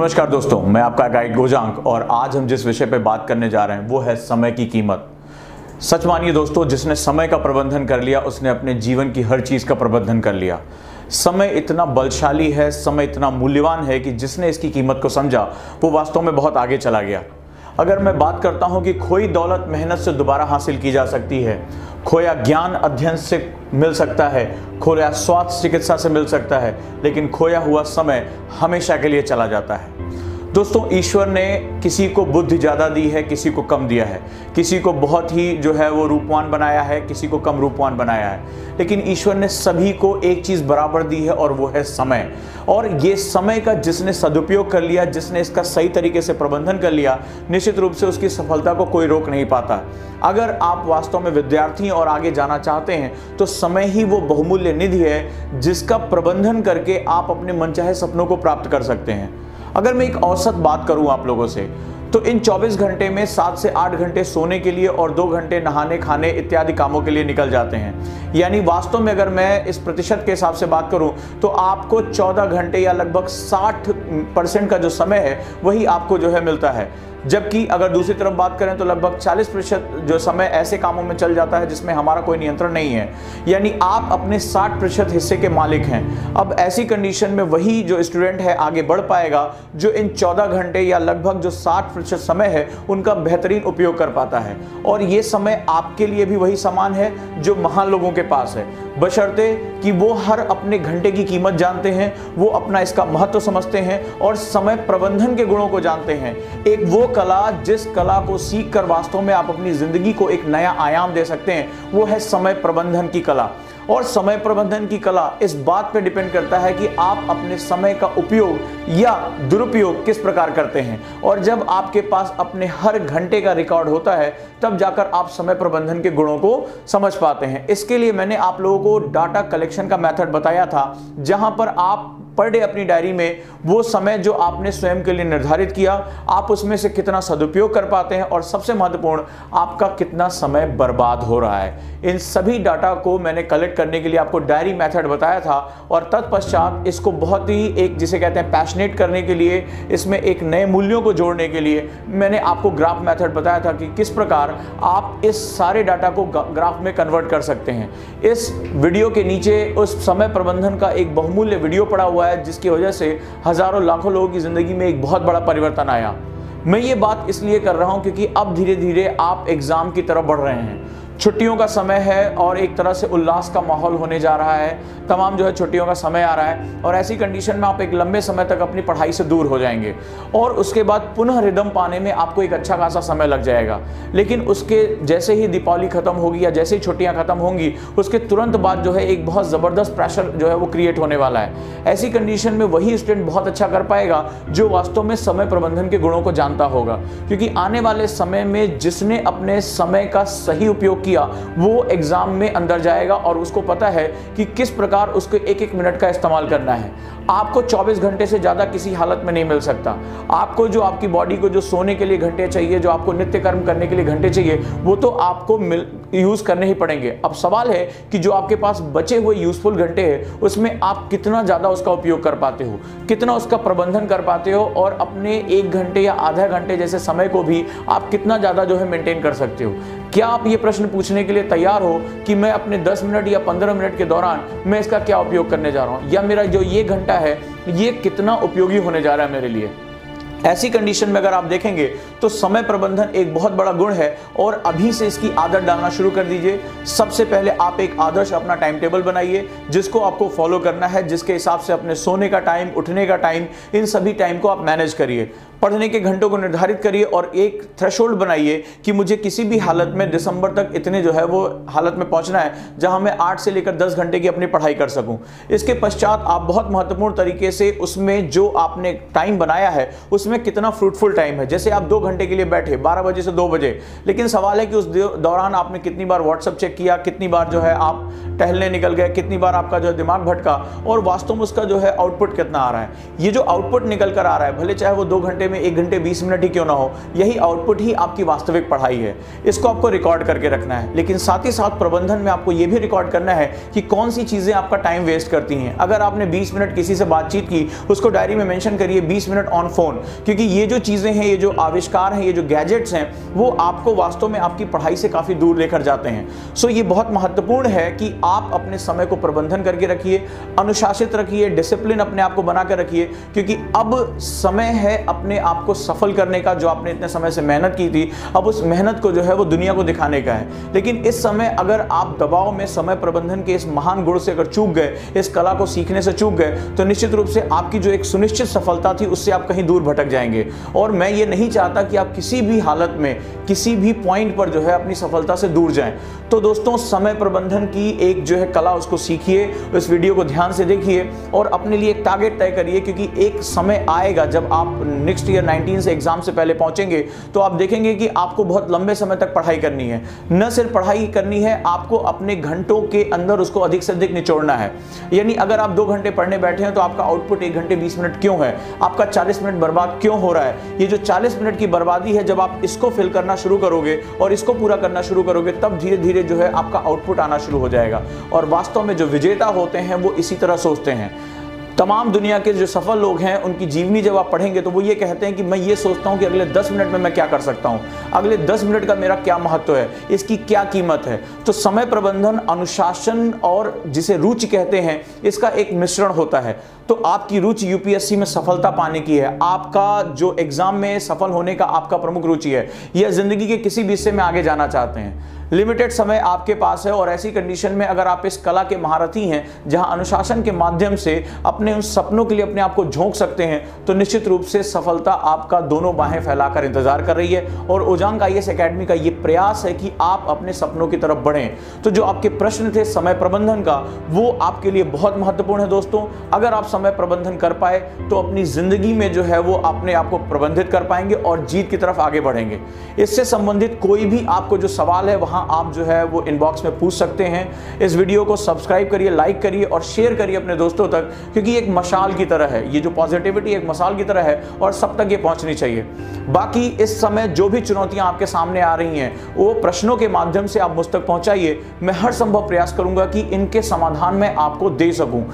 नमस्कार दोस्तों, मैं आपका गाइड गोजांक और आज हम जिस विषय पे बात करने जा रहे हैं वो है समय की कीमत। सच मानिए दोस्तों, जिसने समय का प्रबंधन कर लिया उसने अपने जीवन की हर चीज़ का प्रबंधन कर लिया। समय इतना बलशाली है, समय इतना मूल्यवान है कि जिसने इसकी कीमत को समझा वो वास्तव में बहुत आगे चला गया। अगर मैं बात करता हूं कि खोई दौलत मेहनत से दोबारा हासिल की जा सकती है, खोया ज्ञान अध्ययन से मिल सकता है, खोया स्वास्थ्य चिकित्सा से मिल सकता है, लेकिन खोया हुआ समय हमेशा के लिए चला जाता है। दोस्तों, ईश्वर ने किसी को बुद्धि ज़्यादा दी है, किसी को कम दिया है, किसी को बहुत ही वो रूपवान बनाया है, किसी को कम रूपवान बनाया है, लेकिन ईश्वर ने सभी को एक चीज़ बराबर दी है और वो है समय। और ये समय का जिसने सदुपयोग कर लिया, जिसने इसका सही तरीके से प्रबंधन कर लिया, निश्चित रूप से उसकी सफलता को कोई रोक नहीं पाता। अगर आप वास्तव में विद्यार्थी और आगे जाना चाहते हैं तो समय ही वो बहुमूल्य निधि है जिसका प्रबंधन करके आप अपने मनचाहे सपनों को प्राप्त कर सकते हैं। अगर मैं एक औसत बात करूं आप लोगों से, तो इन 24 घंटे में 7 से 8 घंटे सोने के लिए और 2 घंटे नहाने खाने इत्यादि कामों के लिए निकल जाते हैं। यानी वास्तव में अगर मैं इस प्रतिशत के हिसाब से बात करूं तो आपको 14 घंटे या लगभग 60% का जो समय है वही आपको मिलता है। जबकि अगर दूसरी तरफ बात करें तो लगभग 40% जो समय ऐसे कामों में चल जाता है जिसमें हमारा कोई नियंत्रण नहीं है। यानी आप अपने 60% हिस्से के मालिक हैं। अब ऐसी कंडीशन में वही जो स्टूडेंट है आगे बढ़ पाएगा जो इन 14 घंटे या लगभग जो 60% समय है उनका बेहतरीन उपयोग कर पाता है। और ये समय आपके लिए भी वही समान है जो महान लोगों के पास है, बशर्ते कि वो हर अपने घंटे की कीमत जानते हैं, वो अपना इसका महत्व समझते हैं और समय प्रबंधन के गुणों को जानते हैं। एक वो कला जिस कला को सीख कर वास्तव में आप अपनी जिंदगी को एक नया आयाम दे सकते हैं, वो है समय प्रबंधन की कला। और समय प्रबंधन की कला इस बात पे डिपेंड करता है कि आप अपने समय का उपयोग या दुरुपयोग किस प्रकार करते हैं। और जब आपके पास अपने हर घंटे का रिकॉर्ड होता है तब जाकर आप समय प्रबंधन के गुणों को समझ पाते हैं। इसके लिए मैंने आप लोगों को डाटा कलेक्शन का मेथड बताया था, जहां पर आप पर डे अपनी डायरी में वो समय जो आपने स्वयं के लिए निर्धारित किया, आप उसमें से कितना सदुपयोग कर पाते हैं और सबसे महत्वपूर्ण आपका कितना समय बर्बाद हो रहा है। इन सभी डाटा को मैंने कलेक्ट करने के लिए आपको डायरी मेथड बताया था और तत्पश्चात इसको बहुत ही एक जिसे कहते हैं पैशनेट करने के लिए, इसमें एक नए मूल्यों को जोड़ने के लिए मैंने आपको ग्राफ मेथड बताया था कि किस प्रकार आप इस सारे डाटा को ग्राफ में कन्वर्ट कर सकते हैं। इस वीडियो के नीचे उस समय प्रबंधन का एक बहुमूल्य वीडियो पड़ा हुआ है जिसकी वजह से हजारों लाखों लोगों की जिंदगी में एक बहुत बड़ा परिवर्तन आया। मैं ये बात इसलिए कर रहा हूं क्योंकि अब धीरे धीरे आप एग्जाम की तरफ बढ़ रहे हैं। छुट्टियों का समय है और एक तरह से उल्लास का माहौल होने जा रहा है। तमाम छुट्टियों का समय आ रहा है और ऐसी कंडीशन में आप एक लंबे समय तक अपनी पढ़ाई से दूर हो जाएंगे और उसके बाद पुनः रिदम पाने में आपको एक अच्छा खासा समय लग जाएगा। लेकिन उसके जैसे ही दीपावली खत्म होगी या जैसे ही छुट्टियां खत्म होंगी उसके तुरंत बाद एक बहुत ज़बरदस्त प्रेशर वो क्रिएट होने वाला है। ऐसी कंडीशन में वही स्टूडेंट बहुत अच्छा कर पाएगा जो वास्तव में समय प्रबंधन के गुणों को जानता होगा, क्योंकि आने वाले समय में जिसने अपने समय का सही उपयोग किया वो एग्जाम में अंदर जाएगा और उसको पता है कि किस प्रकार उसको एक एक मिनट का इस्तेमाल करना है। आपको 24 घंटे से ज्यादा किसी हालत में नहीं मिल सकता। आपको जो आपकी बॉडी को जो सोने के लिए घंटे चाहिए, जो आपको नित्य कर्म करने के लिए घंटे चाहिए, वो तो आपको यूज करने ही पड़ेंगे। अब सवाल है कि जो आपके पास बचे हुए यूजफुल घंटे हैं उसमें आप कितना ज्यादा उसका उपयोग कर पाते हो, कितना उसका प्रबंधन कर पाते हो और अपने 1 घंटे या आधा घंटे जैसे समय को भी आप कितना ज्यादा मेंटेन कर सकते हो। क्या आप ये प्रश्न पूछने के लिए तैयार हो कि मैं अपने 10 मिनट या 15 मिनट के दौरान मैं इसका क्या उपयोग करने जा रहा हूं, या मेरा जो ये घंटा है ये कितना उपयोगी होने जा रहा है मेरे लिए। ऐसी कंडीशन में अगर आप देखेंगे तो समय प्रबंधन एक बहुत बड़ा गुण है और अभी से इसकी आदत डालना शुरू कर दीजिए। सबसे पहले आप एक आदर्श अपना टाइम टेबल बनाइए जिसको आपको फॉलो करना है, जिसके हिसाब से अपने सोने का टाइम, उठने का टाइम, इन सभी टाइम को आप मैनेज करिए। पढ़ने के घंटों को निर्धारित करिए और एक थ्रेशोल्ड बनाइए कि मुझे किसी भी हालत में दिसंबर तक इतने वो हालत में पहुंचना है जहां मैं 8 से लेकर 10 घंटे की अपनी पढ़ाई कर सकूं। इसके पश्चात आप बहुत महत्वपूर्ण तरीके से उसमें जो आपने टाइम बनाया है उसमें कितना फ्रूटफुल टाइम है। जैसे आप 2 घंटे के लिए बैठे 12 बजे से 2 बजे, लेकिन सवाल है कि उस दौरान आपने कितनी बार व्हाट्सएप चेक किया, कितनी बार आप टहलने निकल गए, कितनी बार आपका दिमाग भटका और वास्तव में उसका आउटपुट कितना आ रहा है। ये जो आउटपुट निकल कर आ रहा है, भले चाहे वो 2 घंटे में 1 घंटे 20 मिनट ही क्यों ना हो, यही आउटपुट ही आपकी वास्तविक पढ़ाई है। इसको आपको रिकॉर्ड करके रखना है। लेकिन साथ ही साथ प्रबंधन में आपको यह भी रिकॉर्ड करना है कि कौन सी चीजें आपका टाइम वेस्ट करती हैं। अगर आपने 20 मिनट किसी से बातचीत की, उसको डायरी में मेंशन करिए 20 मिनट ऑन फोन, क्योंकि ये जो चीजें हैं, ये जो आविष्कार हैं, ये जो गैजेट्स हैं, वो आपको वास्तव में आपकी पढ़ाई से काफी दूर लेकर जाते हैं। सो ये बहुत महत्वपूर्ण है कि आप अपने समय को प्रबंधन करके रखिए, अनुशासित रखिए, डिसिप्लिन अपने आप को बनाकर रखिए, क्योंकि अब समय है अपने आप को सफल करने का। जो आपने इतने समय से मेहनत की थी, अब उस मेहनत को जो है वो दुनिया को दिखाने का है। लेकिन इस समय अगर आप दबाव में समय प्रबंधन के इस महान गुण से अगर चूक गए, इस कला को सीखने से चूक गए, तो निश्चित रूप से आपकी जो एक सुनिश्चित सफलता थी उससे आप कहीं दूर भटक जाएंगे। और मैं ये नहीं चाहता कि आप किसी भी हालत में, किसी भी पॉइंट पर जो है अपनी सफलता से दूर जाएं। तो दोस्तों, समय प्रबंधन की एक जो है कला, उसको सीखिए, इस वीडियो को ध्यान से देखिए और अपने लिए एक टारगेट तय करिए, क्योंकि एक समय आएगा जब आप नेक्स्ट ईयर 19 से एग्जाम से पहले पहुंचेंगे तो आप देखेंगे कि आपको बहुत लंबे समय तक पढ़ाई करनी है। न सिर्फ पढ़ाई करनी है, आपको अपने घंटों के अंदर उसको अधिक से अधिक निचोड़ना है। यानी अगर आप 2 घंटे पढ़ने बैठे हैं तो आपका आउटपुट 1 घंटे 20 मिनट क्यों है, आपका 40 मिनट बर्बाद क्यों हो रहा है। ये जो 40 मिनट की बर्बादी है, जब आप इसको फिल करना शुरू करोगे और इसको पूरा करना शुरू करोगे, तब धीरे धीरे जो है आपका आउटपुट आना शुरू हो जाएगा। और वास्तव में जो विजेता होते हैं वो इसी तरह सोचते हैं। तमाम दुनिया के जो सफल लोग हैं, उनकी जीवनी जब आप पढ़ेंगे तो वो ये कहते हैं कि मैं ये सोचता हूं कि अगले 10 मिनट में मैं क्या कर सकता हूं, अगले 10 मिनट का मेरा क्या महत्व है, इसकी क्या कीमत है। तो समय प्रबंधन, अनुशासन और जिसे रुचि कहते हैं, इसका एक मिश्रण होता है। तो आपकी रुचि यूपीएससी में सफलता पाने की है, आपका जो एग्जाम में सफल होने का आपका प्रमुख रुचि है, या जिंदगी के किसी भी हिस्से में आगे जाना चाहते हैं। लिमिटेड समय आपके पास है और ऐसी कंडीशन में अगर आप इस कला के महारथी हैं, जहां अनुशासन के माध्यम से अपने उन सपनों के लिए अपने आप को झोंक सकते हैं, तो निश्चित रूप से सफलता आपका दोनों बाहें फैलाकर इंतजार कर रही है। और ओजांग आईएएस एकेडमी का ये प्रयास है कि आप अपने सपनों की तरफ बढ़ें। तो जो आपके प्रश्न थे समय प्रबंधन का, वो आपके लिए बहुत महत्वपूर्ण है दोस्तों। अगर आप समय प्रबंधन कर पाए तो अपनी जिंदगी में जो है वो अपने आप को प्रबंधित कर पाएंगे और जीत की तरफ आगे बढ़ेंगे। इससे संबंधित कोई भी आपको जो सवाल है, वहां आप जो है वो इनबॉक्स में पूछ सकते हैं। इस वीडियो को सब्सक्राइब करिए, लाइक करिए और शेयर करिए अपने दोस्तों तक, क्योंकि एक मशाल की तरह है। ये जो पॉजिटिविटी एक मशाल की तरह है और सब तक ये पहुंचनी चाहिए। बाकी इस समय जो भी चुनौतियां आपके सामने आ रही हैं, वो प्रश्नों के माध्यम से आप मुझ तक पहुंचाइए। मैं हर संभव प्रयास करूंगा कि इनके समाधान में आपको दे सकूं।